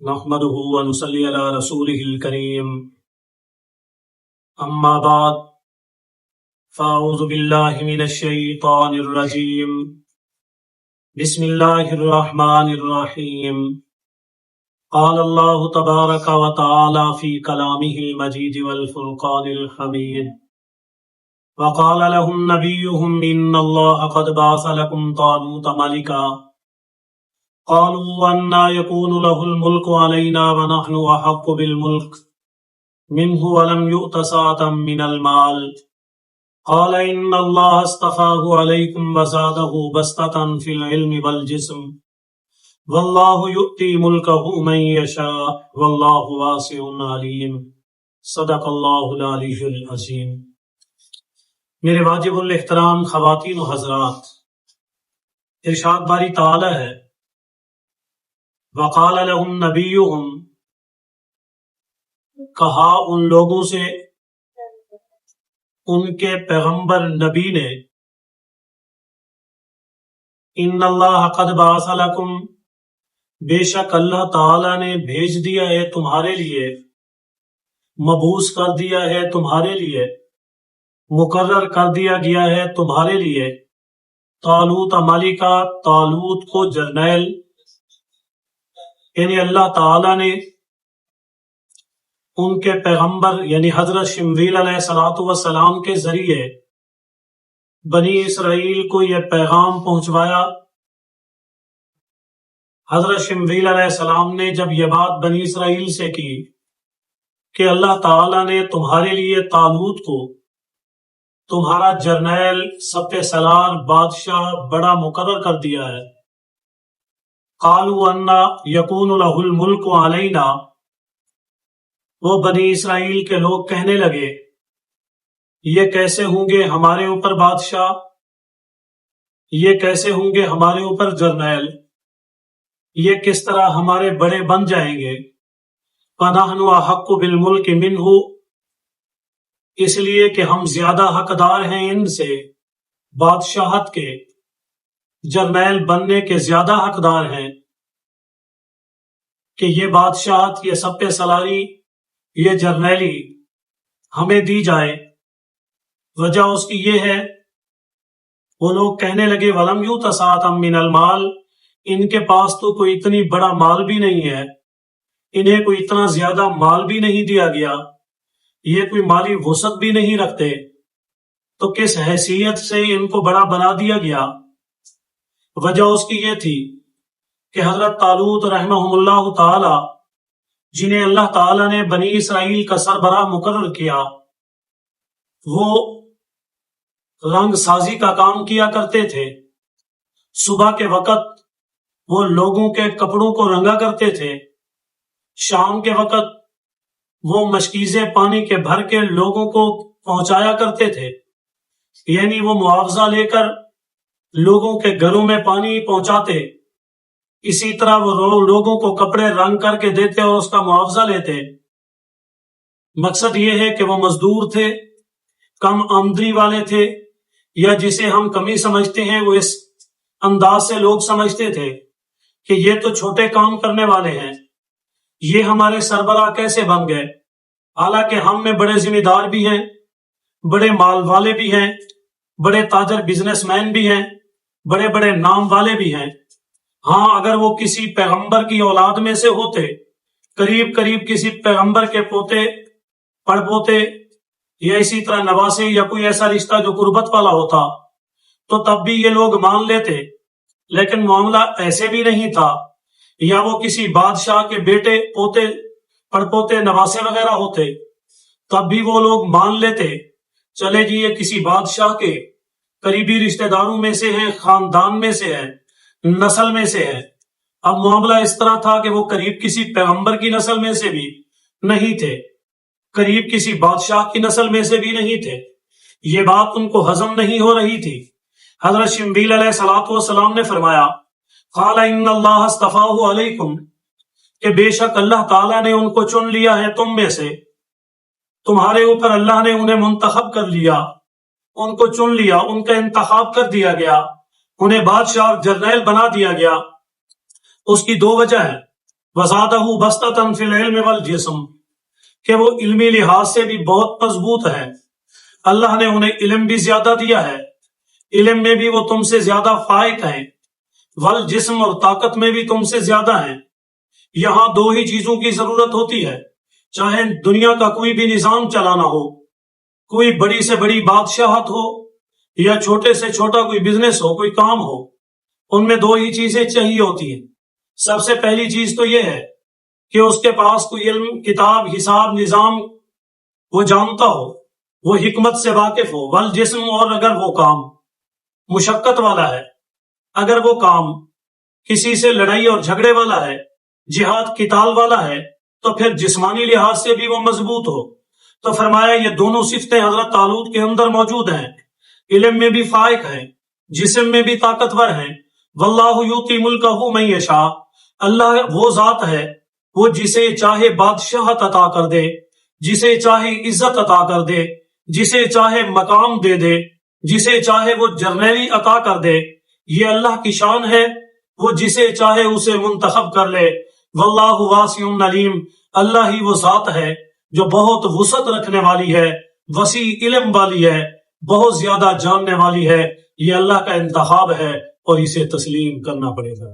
نحمده ونصلي على رسوله الكريم أما بعد فأعوذ بالله من الشيطان الرجيم بسم الله الرحمن الرحيم قال الله تبارك وتعالى في كلامه المجيد والفرقان الحميد وقال لهم نبيهم إن الله قد بعث لكم طالوت ملكا قالوا أنى يكون له الملك علينا ونحن أحق بالملك منه ولم يؤت سعة من المال قال إن الله اصطفاه عليكم وزاده بسطة في العلم والجسم والله يؤتي ملكه من يشاء والله واسع عليم صدق الله العلي العظيم۔ میرے واجب الاحترام خواتین و حضرات، ارشاد باری تعالی ہے وقال لهم نبیہم، کہا ان لوگوں سے ان کے پیغمبر نبی نے، ان اللہ قد بعث لکم، بے شک اللہ تعالی نے بھیج دیا ہے تمہارے لیے، مبعوث کر دیا ہے تمہارے لیے، مقرر کر دیا گیا ہے تمہارے لیے طالوت ملکا، طالوت کو جرنیل، یعنی اللہ تعالی نے ان کے پیغمبر یعنی حضرت شمویل علیہ السلام کے ذریعے بنی اسرائیل کو یہ پیغام پہنچوایا۔ حضرت شمویل علیہ السلام نے جب یہ بات بنی اسرائیل سے کی کہ اللہ تعالی نے تمہارے لیے طالوت کو تمہارا جرنیل، سپہ سالار، بادشاہ، بڑا مقرر کر دیا ہے، قالوا انا یکون له الملک علینا، وہ بنی اسرائیل کے لوگ کہنے لگے یہ کیسے ہوں گے ہمارے اوپر بادشاہ، یہ کیسے ہوں گے ہمارے اوپر جرنیل، یہ کس طرح ہمارے بڑے بن جائیں گے، فنحن احق بالملک منہ، اس لیے کہ ہم زیادہ حقدار ہیں ان سے بادشاہت کے، جرنیل بننے کے زیادہ حقدار ہیں کہ یہ بادشاہت، یہ سپہ سالاری، یہ جرنیلی ہمیں دی جائے۔ وجہ اس کی یہ ہے، وہ لوگ کہنے لگے وَلَمْ يُؤْتَ سَعَةً مِّنَ الْمَالِ، ان کے پاس تو کوئی اتنی بڑا مال بھی نہیں ہے، انہیں کوئی اتنا زیادہ مال بھی نہیں دیا گیا، یہ کوئی مالی وسعت بھی نہیں رکھتے، تو کس حیثیت سے ان کو بڑا بنا دیا گیا؟ وجہ اس کی یہ تھی کہ حضرت طالوت رحمہم اللہ تعالی، جنہیں اللہ تعالی نے بنی اسرائیل کا سربراہ مقرر کیا، وہ رنگ سازی کا کام کیا کرتے تھے۔ صبح کے وقت وہ لوگوں کے کپڑوں کو رنگا کرتے تھے، شام کے وقت وہ مشکیزیں پانی کے بھر کے لوگوں کو پہنچایا کرتے تھے، یعنی وہ معاوضہ لے کر لوگوں کے گھروں میں پانی پہنچاتے، اسی طرح وہ لوگوں کو کپڑے رنگ کر کے دیتے اور اس کا معاوضہ لیتے۔ مقصد یہ ہے کہ وہ مزدور تھے، کم آمدنی والے تھے، یا جسے ہم کمی سمجھتے ہیں وہ اس انداز سے لوگ سمجھتے تھے کہ یہ تو چھوٹے کام کرنے والے ہیں، یہ ہمارے سربراہ کیسے بن گئے؟ حالانکہ ہم میں بڑے ذمہ دار بھی ہیں، بڑے مال والے بھی ہیں، بڑے تاجر بزنس مین بھی ہیں، بڑے بڑے نام والے بھی ہیں۔ ہاں اگر وہ کسی پیغمبر کی اولاد میں سے ہوتے، قریب قریب کسی پیغمبر کے پوتے، پڑ پوتے، یا اسی طرح نواسے، یا کوئی ایسا رشتہ جو قربت والا ہوتا، تو تب بھی یہ لوگ مان لیتے، لیکن معاملہ ایسے بھی نہیں تھا۔ یا وہ کسی بادشاہ کے بیٹے، پوتے، پڑ پوتے، نواسے وغیرہ ہوتے، تب بھی وہ لوگ مان لیتے، چلے جی یہ کسی بادشاہ کے قریبی رشتہ داروں میں سے ہیں، خاندان میں سے ہے، نسل میں سے ہے۔ اب معاملہ اس طرح تھا کہ وہ قریب کسی پیغمبر کی نسل میں سے بھی نہیں تھے، قریب کسی بادشاہ کی نسل میں سے بھی نہیں تھے، یہ بات ان کو ہضم نہیں ہو رہی تھی۔ حضرت شمویل علیہ السلام نے فرمایا قال ان اللہ اصطفاہ علیکم، کہ بے شک اللہ تعالیٰ نے ان کو چن لیا ہے تم میں سے، تمہارے اوپر اللہ نے انہیں منتخب کر لیا، ان کو چن لیا، ان کا انتخاب کر دیا گیا، انہیں بادشاہ اور جرنیل بنا دیا گیا۔ اس کی دو وجہ ہیں۔ وزادہ بسطۃ فی العلم والجسم، کہ وہ علمی لحاظ سے بھی بہت مضبوط ہے، اللہ نے انہیں علم بھی زیادہ دیا ہے، علم میں بھی وہ تم سے زیادہ فائق ہیں، والجسم اور طاقت میں بھی تم سے زیادہ ہیں۔ یہاں دو ہی چیزوں کی ضرورت ہوتی ہے، چاہے دنیا کا کوئی بھی نظام چلانا ہو، کوئی بڑی سے بڑی بادشاہت ہو یا چھوٹے سے چھوٹا کوئی بزنس ہو، کوئی کام ہو، ان میں دو ہی چیزیں چاہیے ہوتی ہیں۔ سب سے پہلی چیز تو یہ ہے کہ اس کے پاس کوئی علم، کتاب، حساب، نظام وہ جانتا ہو، وہ حکمت سے واقف ہو۔ والجسم، اور اگر وہ کام مشقت والا ہے، اگر وہ کام کسی سے لڑائی اور جھگڑے والا ہے، جہاد قتال والا ہے، تو پھر جسمانی لحاظ سے بھی وہ مضبوط ہو۔ تو فرمایا یہ دونوں صفتیں حضرت طالوت کے اندر موجود ہیں، علم میں بھی فائق ہیں، جسم میں بھی طاقتور ہیں۔ واللہ یؤتی ملکہ من یشاء، اللہ وہ ذات ہے وہ جسے چاہے بادشاہت عطا کر دے، جسے چاہے عزت عطا کر دے، جسے چاہے مقام دے دے، جسے چاہے وہ جرنیلی عطا کر دے، یہ اللہ کی شان ہے، وہ جسے چاہے اسے منتخب کر لے۔ واللہ واسع علیم، اللہ ہی وہ ذات ہے جو بہت وسعت رکھنے والی ہے، وسیع علم والی ہے، بہت زیادہ جاننے والی ہے۔ یہ اللہ کا انتخاب ہے اور اسے تسلیم کرنا پڑے گا۔